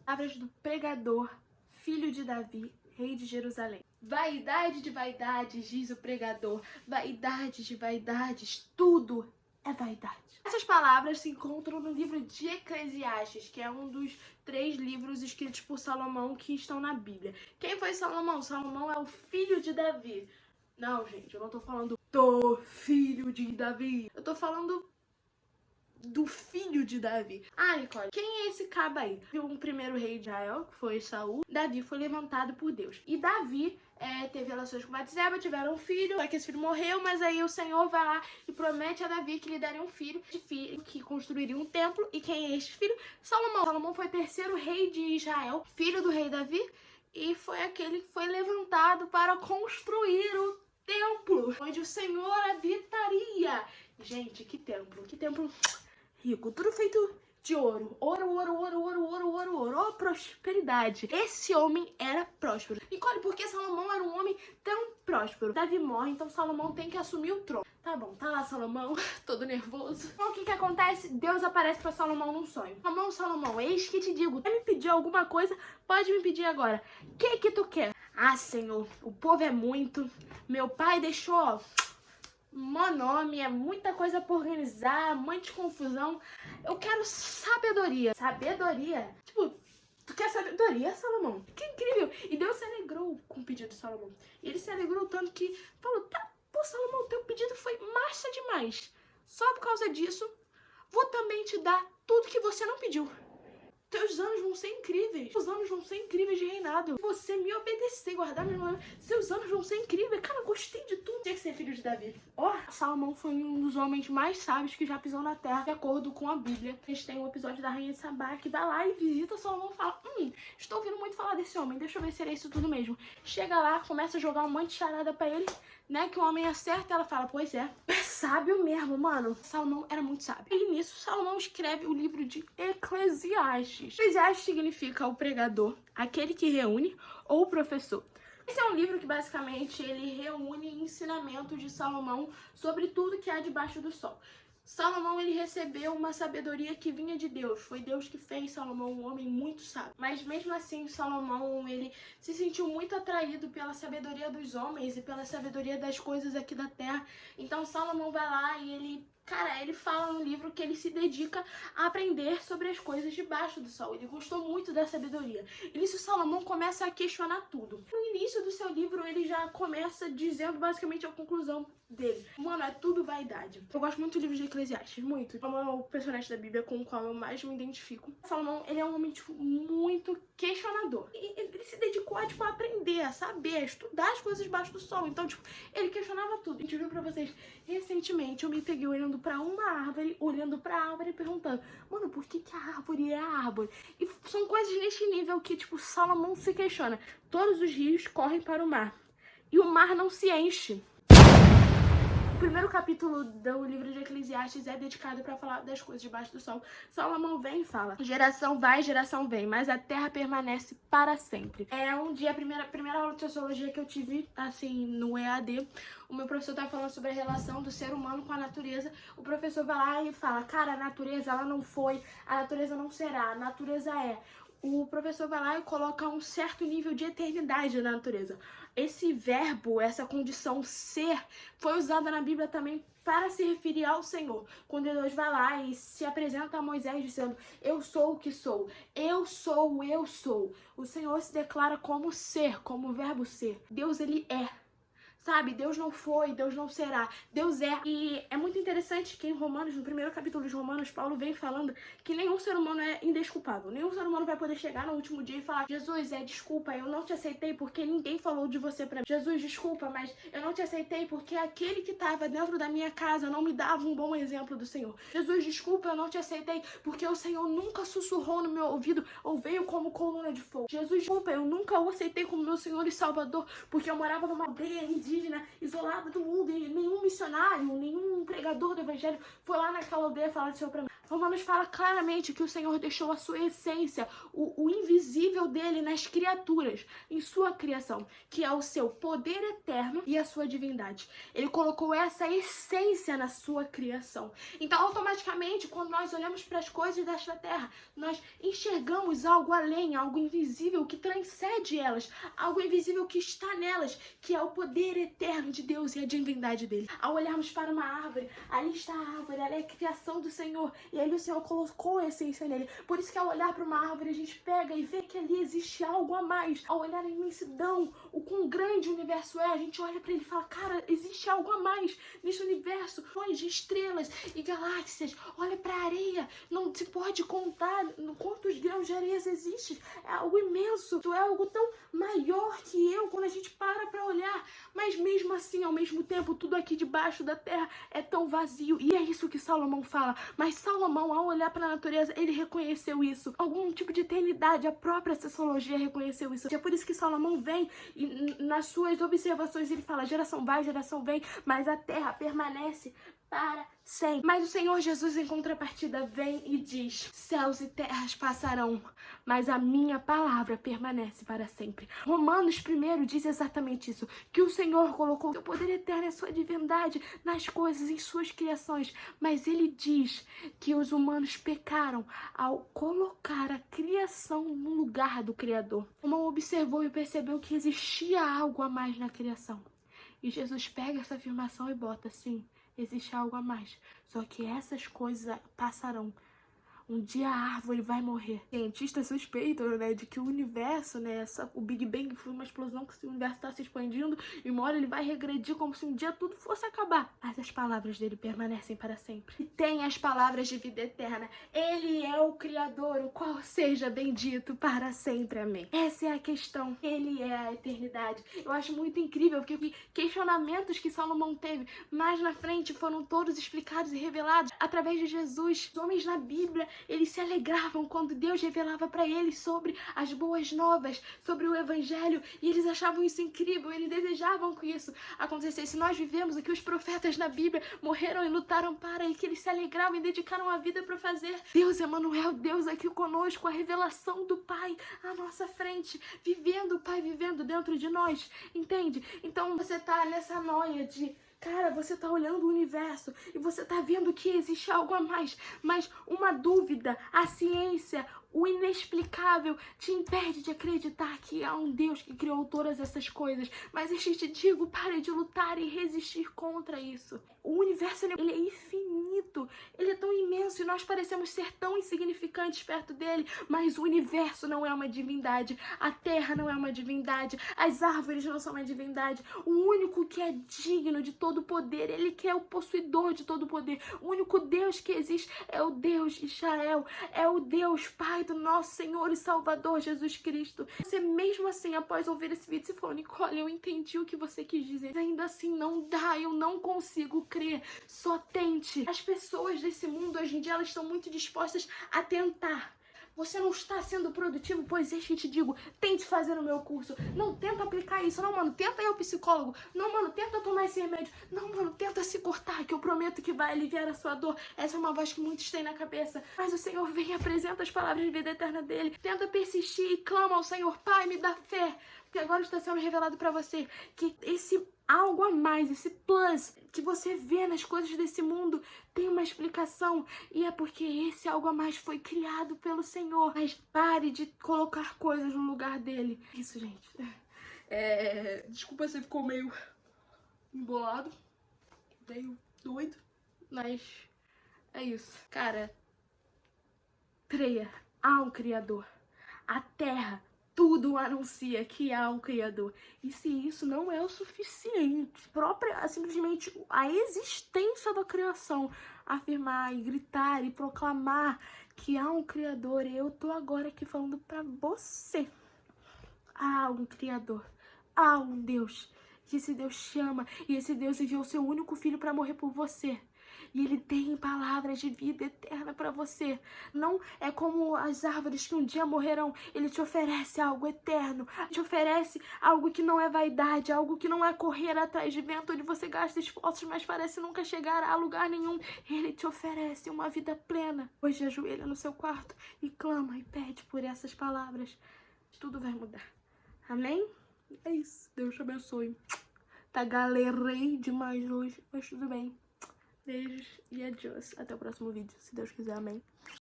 Palavras do pregador, filho de Davi, rei de Jerusalém. Vaidade de vaidades, diz o pregador, vaidades de vaidades, tudo é vaidade. Essas palavras se encontram no livro de Eclesiastes, que é um dos 3 livros escritos por Salomão que estão na Bíblia. Quem foi Salomão? Salomão é o filho de Davi. Não, gente, eu não tô falando do filho de Davi. Eu tô falando do filho de Davi. Ah, Nicole, quem é esse cabo aí? Um primeiro rei de Israel, que foi Saul. Davi foi levantado por Deus. E Davi teve relações com Batseba, tiveram um filho, só que esse filho morreu, mas aí o Senhor vai lá e promete a Davi que lhe daria um filho que construiria um templo. E quem é este filho? Salomão. Salomão foi o 3º rei de Israel, filho do rei Davi, e foi aquele que foi levantado para construir o templo, onde o Senhor habitaria. Gente, que templo rico, tudo feito de ouro. Ouro, ouro, ouro, ouro, ouro, ouro, ouro. Oh, prosperidade. Esse homem era próspero. Nicole, por que Salomão era um homem tão próspero? Davi morre, então Salomão tem que assumir o trono. Tá bom, tá lá Salomão, todo nervoso. Então o que acontece? Deus aparece pra Salomão num sonho. Salomão, eis que te digo, quer me pedir alguma coisa? Pode me pedir agora. O que tu quer? Ah, Senhor, o povo é muito. Meu pai deixou mó nome, é muita coisa pra organizar, muita confusão. Eu quero sabedoria. Sabedoria? Tipo, tu quer sabedoria, Salomão? Que incrível! E Deus se alegrou com o pedido de Salomão. E ele se alegrou tanto que falou, tá, pô, Salomão, teu pedido foi massa demais. Só por causa disso, vou também te dar tudo que você não pediu. Teus anos vão ser incríveis. Os anos vão ser incríveis de reinado. Se você me obedecer, guardar meus mandamentos, seus anos vão ser incríveis. Cara, eu gostei de tudo. Tinha que ser filho de Davi. Salomão foi um dos homens mais sábios que já pisou na terra, de acordo com a Bíblia. A gente tem um episódio da Rainha de Sabá que vai lá e visita Salomão e fala, estou ouvindo muito falar desse homem, deixa eu ver se era isso tudo mesmo. Chega lá, começa a jogar um monte de charada pra ele, né, que o homem acerta, ela fala, pois é sábio mesmo, mano. Salomão era muito sábio. E nisso, Salomão escreve o livro de Eclesiastes. Eclesiastes significa o pregador, aquele que reúne, ou o professor. Esse é um livro que basicamente ele reúne ensinamentos de Salomão sobre tudo que há debaixo do sol. Salomão, ele recebeu uma sabedoria que vinha de Deus. Foi Deus que fez Salomão um homem muito sábio. Mas mesmo assim, Salomão, ele se sentiu muito atraído pela sabedoria dos homens e pela sabedoria das coisas aqui da terra. Então Salomão vai lá e ele fala no livro que ele se dedica a aprender sobre as coisas debaixo do sol. Ele gostou muito da sabedoria. E nisso Salomão começa a questionar tudo. No início do seu livro, ele já começa dizendo basicamente a conclusão dele. Mano, é tudo vaidade. Eu gosto muito do livro de Eclesiastes, muito. Salomão é o personagem da Bíblia com o qual eu mais me identifico. Salomão, ele é um homem, muito questionador. E ele se dedicou a, aprender, a saber, a estudar as coisas debaixo do sol. Então, ele questionava tudo. A gente viu pra vocês, recentemente, eu me peguei olhando pra uma árvore, e perguntando, mano, por que a árvore é a árvore? E são coisas neste nível que, Salomão se questiona. Todos os rios correm para o mar, e o mar não se enche. O primeiro capítulo do livro de Eclesiastes é dedicado para falar das coisas debaixo do sol. Salomão vem e fala, geração vai, geração vem, mas a terra permanece para sempre. Um dia, a primeira aula de sociologia que eu tive, assim, no EAD, o meu professor estava falando sobre a relação do ser humano com a natureza. O professor vai lá e fala, cara, a natureza, ela não foi, a natureza não será, a natureza é. O professor vai lá e coloca um certo nível de eternidade na natureza. Esse verbo, essa condição ser, foi usada na Bíblia também para se referir ao Senhor. Quando Deus vai lá e se apresenta a Moisés dizendo, eu sou o que sou, eu sou, eu sou. O Senhor se declara como ser, como o verbo ser. Deus, ele é. Sabe, Deus não foi, Deus não será, Deus é. E é muito interessante que em Romanos, no primeiro capítulo de Romanos, Paulo vem falando que nenhum ser humano é indesculpável. Nenhum ser humano vai poder chegar no último dia e falar, Jesus, desculpa, eu não te aceitei porque ninguém falou de você pra mim. Jesus, desculpa, mas eu não te aceitei porque aquele que estava dentro da minha casa não me dava um bom exemplo do Senhor. Jesus, desculpa, eu não te aceitei porque o Senhor nunca sussurrou no meu ouvido ou veio como coluna de fogo. Jesus, desculpa, eu nunca o aceitei como meu Senhor e Salvador porque eu morava numa aldeia indígena, isolada do mundo, e nenhum missionário, nenhum pregador do evangelho foi lá naquela aldeia falar do Senhor pra mim. Romanos fala claramente que o Senhor deixou a sua essência, o invisível dele nas criaturas, em sua criação, que é o seu poder eterno e a sua divindade. Ele colocou essa essência na sua criação. Então, automaticamente, quando nós olhamos para as coisas desta terra, nós enxergamos algo além, algo invisível que transcende elas, algo invisível que está nelas, que é o poder eterno de Deus e a divindade dele. Ao olharmos para uma árvore, ali está a árvore, ela é a criação do Senhor, e ali o Senhor colocou a essência nele. Por isso que ao olhar para uma árvore, a gente pega e vê que ali existe algo a mais. Ao olhar a imensidão, o quão grande o universo é, a gente olha para ele e fala, cara, existe algo a mais nesse universo, milhões de estrelas e galáxias. Olha para a areia, não se pode contar quantos grãos de areia existem. É algo imenso, é algo tão maior que eu quando a gente para olhar. Mas mesmo assim, ao mesmo tempo, tudo aqui debaixo da terra é tão vazio. E é isso que Salomão fala. Mas Salomão, ao olhar para a natureza, ele reconheceu isso. Algum tipo de eternidade, a própria sociologia reconheceu isso. É por isso que Salomão vem e nas suas observações ele fala, geração vai, geração vem, mas a terra permanece para sempre. Mas o Senhor Jesus, em contrapartida, vem e diz, céus e terras passarão, mas a minha palavra permanece para sempre. Romanos 1 diz exatamente isso, que o Senhor colocou seu poder eterno e a sua divindade nas coisas, em suas criações, mas ele diz que os humanos pecaram ao colocar a criação no lugar do Criador. Romanos observou e percebeu que existia algo a mais na criação. E Jesus pega essa afirmação e bota assim, existe algo a mais. Só que essas coisas passarão. Um dia a árvore vai morrer. Cientistas suspeitam, né, de que o universo, né, o Big Bang foi uma explosão que o universo está se expandindo e uma hora ele vai regredir como se um dia tudo fosse acabar. Mas as palavras dele permanecem para sempre. E tem as palavras de vida eterna. Ele é o Criador, o qual seja bendito para sempre. Amém. Essa é a questão. Ele é a eternidade. Eu acho muito incrível porque questionamentos que Salomão teve mais na frente foram todos explicados e revelados através de Jesus. Os homens na Bíblia, eles se alegravam quando Deus revelava para eles sobre as boas novas, sobre o Evangelho, e eles achavam isso incrível, eles desejavam que isso acontecesse. Nós vivemos o que os profetas na Bíblia morreram e lutaram para, e que eles se alegravam e dedicaram a vida para fazer. Deus Emanuel, Deus aqui conosco, a revelação do Pai à nossa frente, vivendo o Pai, vivendo dentro de nós, entende? Então você tá nessa noia de... Cara, você tá olhando o universo e você tá vendo que existe algo a mais, mas uma dúvida, a ciência, o inexplicável te impede de acreditar que há um Deus que criou todas essas coisas. Mas eu te digo, pare de lutar e resistir contra isso. O universo, ele é infinito, ele é tão imenso e nós parecemos ser tão insignificantes perto dele, mas o universo não é uma divindade, a terra não é uma divindade, as árvores não são uma divindade. O único que é digno de todo poder, ele que é o possuidor de todo poder, o único Deus que existe é o Deus de Israel, é o Deus Pai do nosso Senhor e Salvador Jesus Cristo. Você mesmo assim, após ouvir esse vídeo, você falou, Nicole, eu entendi o que você quis dizer, ainda assim não dá, eu não consigo crer, só tente. As pessoas desse mundo hoje em dia, elas estão muito dispostas a tentar. Você não está sendo produtivo, pois eis que te digo, tente fazer o meu curso. Não, tenta aplicar isso. Não, mano, tenta ir ao psicólogo. Não, mano, tenta tomar esse remédio. Não, mano, tenta se cortar, que eu prometo que vai aliviar a sua dor. Essa é uma voz que muitos têm na cabeça. Mas o Senhor vem e apresenta as palavras de vida eterna dele. Tenta persistir e clama ao Senhor, Pai, me dá fé. Porque agora está sendo revelado para você que esse algo a mais, esse plus que você vê nas coisas desse mundo tem uma explicação, e é porque esse algo a mais foi criado pelo Senhor. Mas pare de colocar coisas no lugar dele. Isso, gente. Desculpa se ficou meio embolado, meio doido, mas é isso. Cara, creia, há um Criador. A Terra, tudo anuncia que há um Criador. E se isso não é o suficiente, simplesmente a existência da criação, afirmar e gritar e proclamar que há um Criador, e eu tô agora aqui falando pra você. Há um Criador, há um Deus, que esse Deus chama, e esse Deus enviou o seu único filho para morrer por você. E Ele tem palavras de vida eterna para você. Não é como as árvores que um dia morrerão. Ele te oferece algo eterno. Te oferece algo que não é vaidade, algo que não é correr atrás de vento, onde você gasta esforços, mas parece nunca chegar a lugar nenhum. Ele te oferece uma vida plena. Hoje ajoelha no seu quarto e clama e pede por essas palavras. Tudo vai mudar. Amém? É isso. Deus te abençoe. Tá galerei demais hoje, mas tudo bem. Beijos e adiós. Até o próximo vídeo, se Deus quiser. Amém.